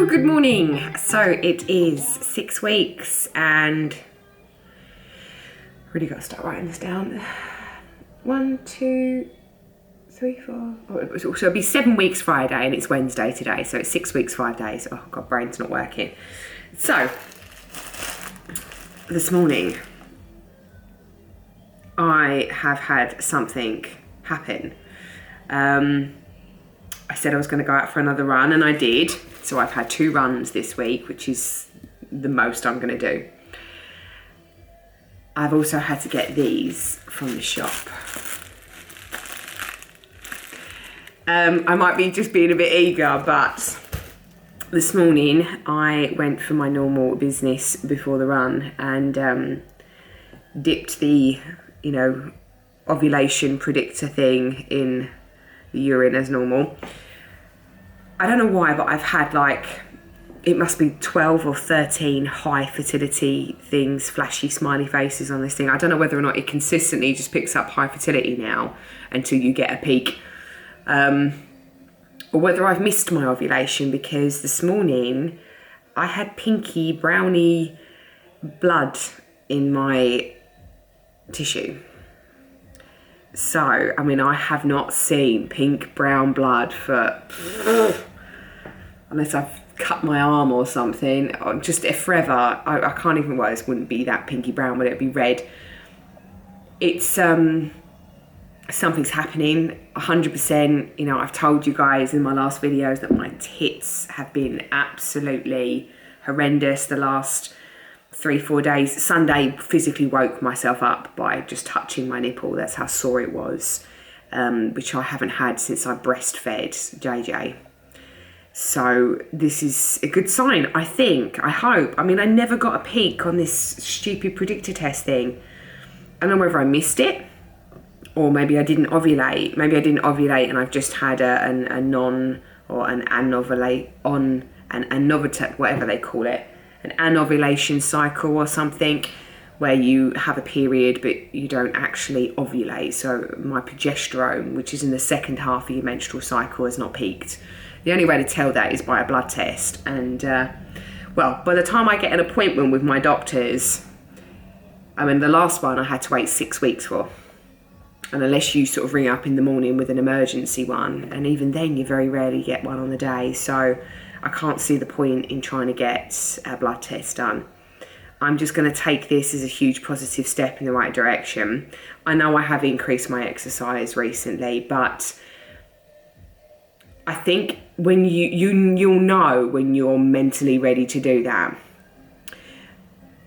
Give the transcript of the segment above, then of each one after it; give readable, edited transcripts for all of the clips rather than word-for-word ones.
Good morning. So it is 6 weeks and really got to start writing this down. 1, 2, 3, 4. Oh, so it'll be 7 weeks Friday and it's Wednesday today. So it's 6 weeks, 5 days. Oh God, brain's not working. So this morning I have had something happen. I said I was going to go out for another run and I did. So I've had 2 runs this week, which is the most I'm going to do. I've also had to get these from the shop. I might be just being a bit eager, but this morning I went for my normal business before the run and dipped the, ovulation predictor thing in the urine as normal. I don't know why, but I've had it must be 12 or 13 high fertility things, flashy smiley faces on this thing. I don't know whether or not it consistently just picks up high fertility now until you get a peak. Or whether I've missed my ovulation, because this morning I had pinky browny blood in my tissue. So, I have not seen pink brown blood for unless I've cut my arm or something, or just forever. I can't even, this wouldn't be that pinky brown, but it'd be red. It's something's happening 100%. I've told you guys in my last videos that my tits have been absolutely horrendous the last 3-4 days. Sunday physically woke myself up by just touching my nipple. That's how sore it was, which I haven't had since I breastfed JJ. So this is a good sign, I think, I hope. I never got a peak on this stupid predictor test thing. I don't know whether I missed it or maybe I didn't ovulate. Maybe I didn't ovulate and I've just had a non or an anovulate on an anovulate, whatever they call it, an anovulation cycle or something, where you have a period but you don't actually ovulate. So my progesterone, which is in the second half of your menstrual cycle, has not peaked. The only way to tell that is by a blood test. And by the time I get an appointment with my doctors, the last one I had to wait 6 weeks for. And unless you sort of ring up in the morning with an emergency one, and even then you very rarely get one on the day. So I can't see the point in trying to get a blood test done. I'm just going to take this as a huge positive step in the right direction. I know I have increased my exercise recently, but I think when you'll know when you're mentally ready to do that.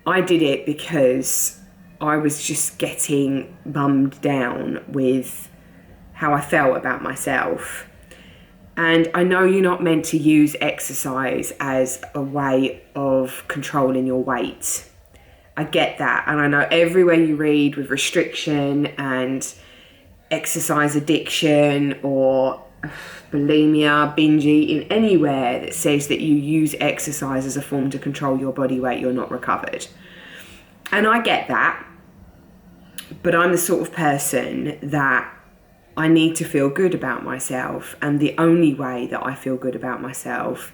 I did it because I was just getting bummed down with how I felt about myself. And I know you're not meant to use exercise as a way of controlling your weight. I get that. And I know everywhere you read with restriction and exercise addiction or bulimia, binge eating, anywhere that says that you use exercise as a form to control your body weight, you're not recovered. And I get that. But I'm the sort of person that I need to feel good about myself, and the only way that I feel good about myself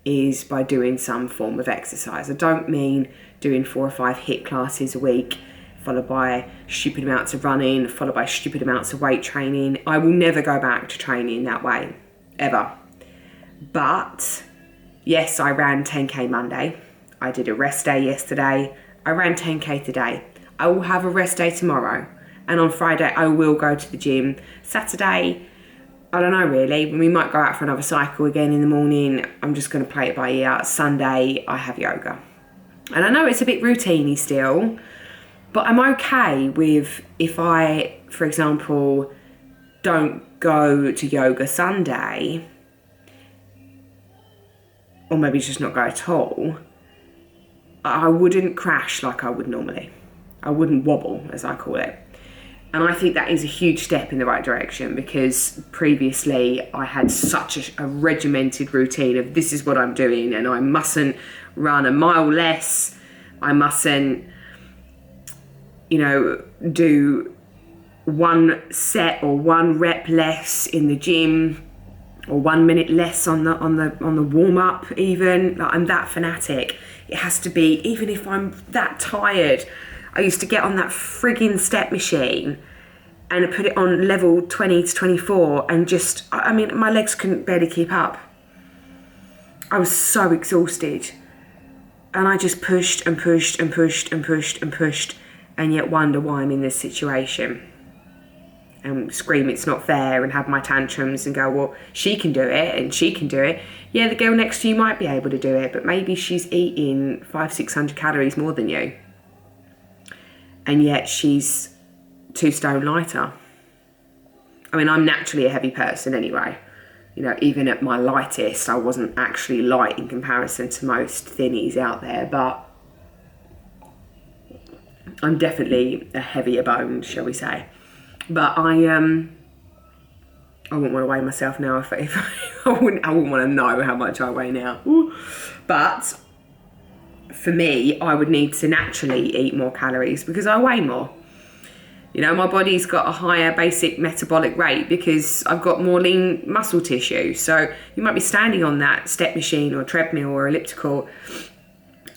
is by doing some form of exercise. I don't mean doing 4 or 5 HIIT classes a week, followed by stupid amounts of running, followed by stupid amounts of weight training. I will never go back to training that way, ever. But yes, I ran 10k Monday. I did a rest day yesterday. I ran 10k today. I will have a rest day tomorrow. And on Friday, I will go to the gym. Saturday, I don't know really. We might go out for another cycle again in the morning. I'm just going to play it by ear. Sunday, I have yoga. And I know it's a bit routine-y still, but I'm okay with if I, for example, don't go to yoga Sunday, or maybe just not go at all, I wouldn't crash like I would normally. I wouldn't wobble, as I call it. And I think that is a huge step in the right direction, because previously I had such a regimented routine of this is what I'm doing, and I mustn't run a mile less. I mustn't, do 1 set or 1 rep less in the gym. or 1 minute less on the warm up. Even like, I'm that fanatic. It has to be, even if I'm that tired. I used to get on that frigging step machine and put it on level 20 to 24 and just, I mean, my legs couldn't barely keep up. I was so exhausted. And I just pushed and pushed and pushed and pushed and pushed, and yet wonder why I'm in this situation. And scream it's not fair and have my tantrums and go, well, she can do it and she can do it. Yeah, the girl next to you might be able to do it, but maybe she's eating 500-600 calories more than you. And yet she's 2 stone lighter. I mean, I'm naturally a heavy person anyway. You know, even at my lightest, I wasn't actually light in comparison to most thinnies out there, but I'm definitely a heavier bone, shall we say. But I wouldn't want to weigh myself now if I wouldn't want to know how much I weigh now. Ooh. But for me, I would need to naturally eat more calories because I weigh more. You know, my body's got a higher basic metabolic rate because I've got more lean muscle tissue. So you might be standing on that step machine or treadmill or elliptical,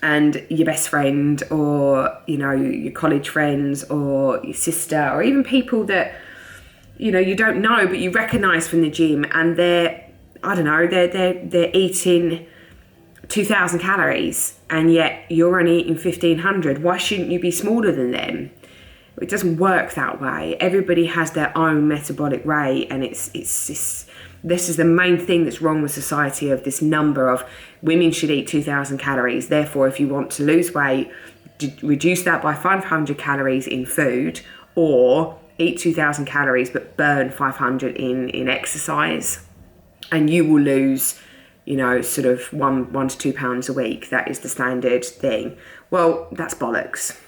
and your best friend or, you know, your college friends or your sister or even people that, you know, you don't know but you recognise from the gym, and they're eating 2,000 calories and yet you're only eating 1,500. Why shouldn't you be smaller than them? It doesn't work that way. Everybody has their own metabolic rate, and it's this is the main thing that's wrong with society, of this number of women should eat 2,000 calories. Therefore, if you want to lose weight, reduce that by 500 calories in food, or eat 2,000 calories but burn 500 in exercise, and you will lose, you know, sort of 1 to 2 pounds a week. That is the standard thing. Well, that's bollocks.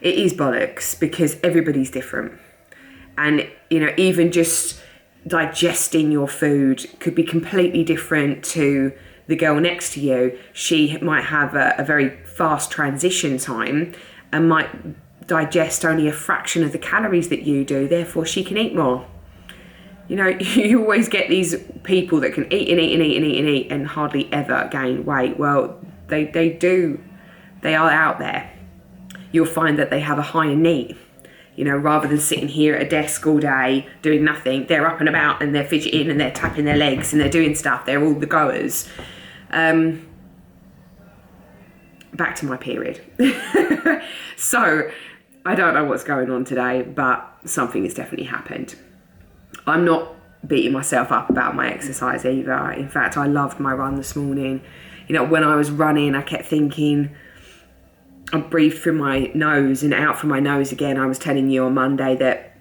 It is bollocks because everybody's different. And, you know, even just digesting your food could be completely different to the girl next to you. She might have a very fast transition time and might digest only a fraction of the calories that you do. Therefore, she can eat more. You know, you always get these people that can eat and eat and eat and eat and eat and hardly ever gain weight. Well, they do. They are out there. You'll find that they have a higher need. You know, rather than sitting here at a desk all day doing nothing, they're up and about and they're fidgeting and they're tapping their legs and they're doing stuff. They're all the goers. Back to my period. So, I don't know what's going on today, but something has definitely happened. I'm not beating myself up about my exercise either. In fact, I loved my run this morning. You know, when I was running, I kept thinking, I breathed through my nose and out from my nose again. I was telling you on Monday that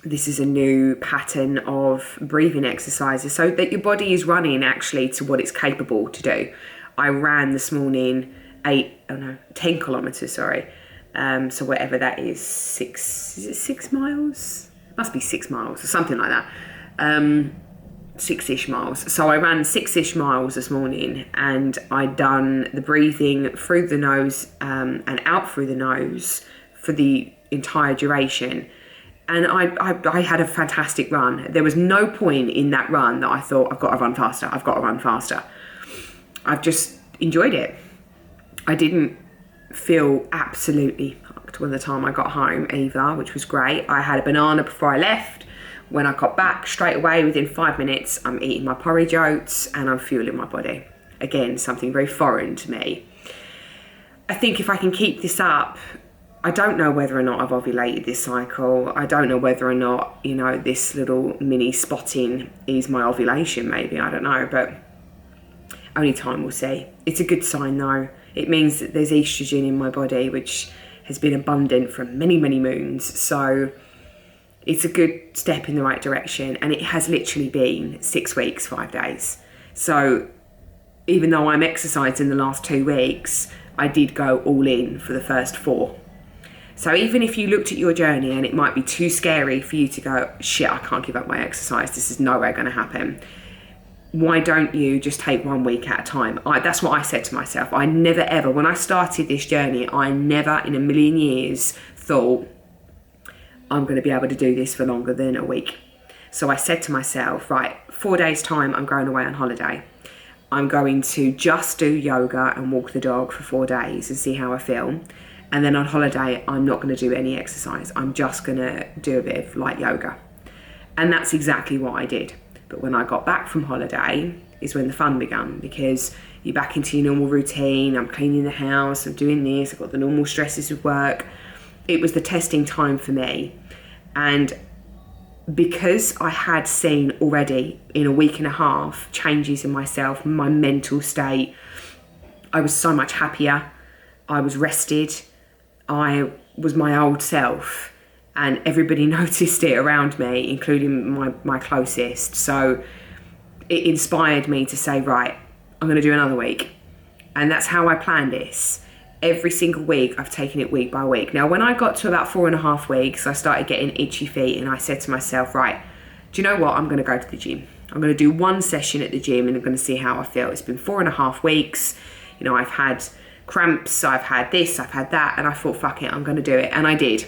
this is a new pattern of breathing exercises so that your body is running actually to what it's capable to do. I ran this morning 10 kilometres, sorry. So whatever that is, 6 miles? It must be 6 miles or something like that. 6-ish miles. So I ran 6-ish miles this morning, and I'd done the breathing through the nose and out through the nose for the entire duration. And I had a fantastic run. There was no point in that run that I thought, I've got to run faster. I've just enjoyed it. I didn't feel absolutely fucked when the time I got home either, which was great. I had a banana before I left. When I got back, straight away, within 5 minutes, I'm eating my porridge oats and I'm fueling my body. Again, something very foreign to me. I think if I can keep this up, I don't know whether or not I've ovulated this cycle. I don't know whether or not, you know, this little mini spotting is my ovulation, maybe. I don't know, but only time will see. It's a good sign, though. It means that there's estrogen in my body, which has been abundant for many, many moons. So it's a good step in the right direction, and it has literally been 6 weeks, 5 days. So even though I'm exercising the last 2 weeks, I did go all in for the first 4. So even if you looked at your journey and it might be too scary for you to go, shit, I can't give up my exercise, this is nowhere going to happen, why don't you just take 1 week at a time? That's what I said to myself. I never ever, when I started this journey, I never in a million years thought, I'm going to be able to do this for longer than a week. So I said to myself, right, 4 days time, I'm going away on holiday. I'm going to just do yoga and walk the dog for 4 days and see how I feel. And then on holiday, I'm not going to do any exercise. I'm just going to do a bit of light yoga. And that's exactly what I did. But when I got back from holiday is when the fun began, because you're back into your normal routine. I'm cleaning the house, I'm doing this, I've got the normal stresses of work. It was the testing time for me. And because I had seen already in a week and a half changes in myself, my mental state, I was so much happier. I was rested. I was my old self, and everybody noticed it around me, including my closest. So it inspired me to say, right, I'm going to do another week. And that's how I planned this. Every single week, I've taken it week by week. Now, when I got to about 4.5 weeks, I started getting itchy feet, and I said to myself, right, do you know what? I'm going to go to the gym. I'm going to do one session at the gym, and I'm going to see how I feel. It's been 4.5 weeks. You know, I've had cramps, I've had this, I've had that, and I thought, fuck it, I'm going to do it. And I did.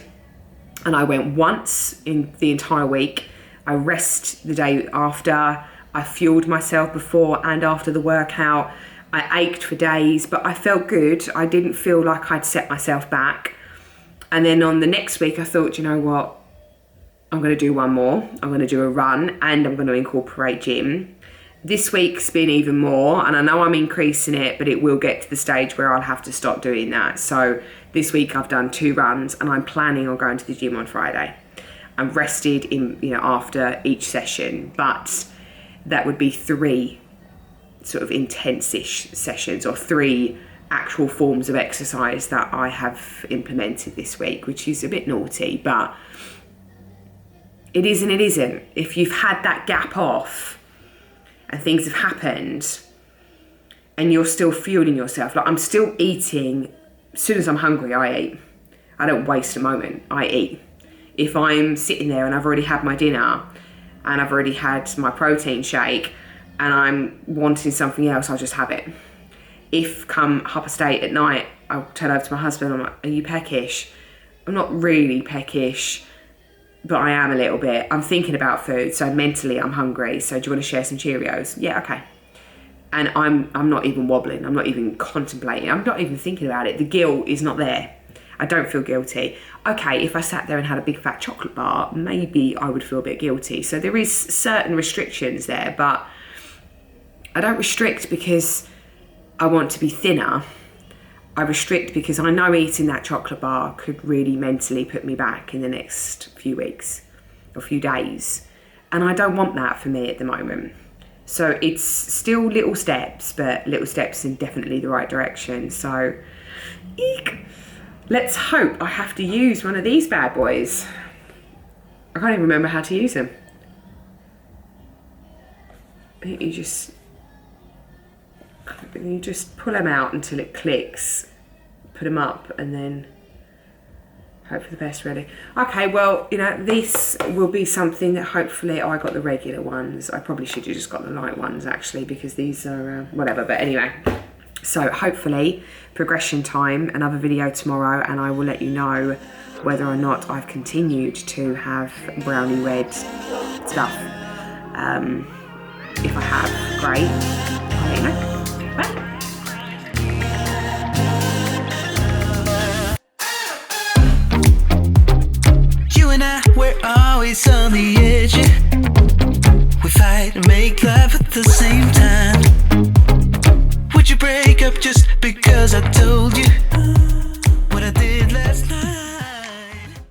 And I went once in the entire week. I rest the day after. I fueled myself before and after the workout. I ached for days, but I felt good. I didn't feel like I'd set myself back. And then on the next week, I thought, you know what? I'm going to do one more. I'm going to do a run, and I'm going to incorporate gym. This week's been even more, and I know I'm increasing it, but it will get to the stage where I'll have to stop doing that. So this week I've done 2 runs, and I'm planning on going to the gym on Friday. I'm rested in, after each session, but that would be 3 sort of intense-ish sessions, or 3 actual forms of exercise that I have implemented this week, which is a bit naughty, but it is and it isn't. If you've had that gap off and things have happened and you're still fueling yourself, like I'm still eating. As soon as I'm hungry, I eat. I don't waste a moment, I eat. If I'm sitting there and I've already had my dinner and I've already had my protein shake and I'm wanting something else, I'll just have it. If come half-past 8 at night, I'll turn over to my husband, I'm like, are you peckish? I'm not really peckish, but I am a little bit. I'm thinking about food, so mentally I'm hungry. So do you want to share some Cheerios? Yeah, okay. And I'm not even wobbling. I'm not even contemplating. I'm not even thinking about it. The guilt is not there. I don't feel guilty. Okay, if I sat there and had a big fat chocolate bar, maybe I would feel a bit guilty. So there is certain restrictions there, but I don't restrict because I want to be thinner. I restrict because I know eating that chocolate bar could really mentally put me back in the next few weeks or few days. And I don't want that for me at the moment. So it's still little steps, but little steps in definitely the right direction. So, eek. Let's hope I have to use one of these bad boys. I can't even remember how to use them. I think you just pull them out until it clicks, put them up, and then hope for the best, really. Okay, well, this will be something that hopefully, I got the regular ones. I probably should have just got the light ones, actually, because these are whatever. But anyway, so hopefully progression time, another video tomorrow, and I will let you know whether or not I've continued to have brownie red stuff. If I have, great. I'll let you know. Bye. You and I, we're always on the edge. We fight and make love at the same time. Would you break up just because I told you?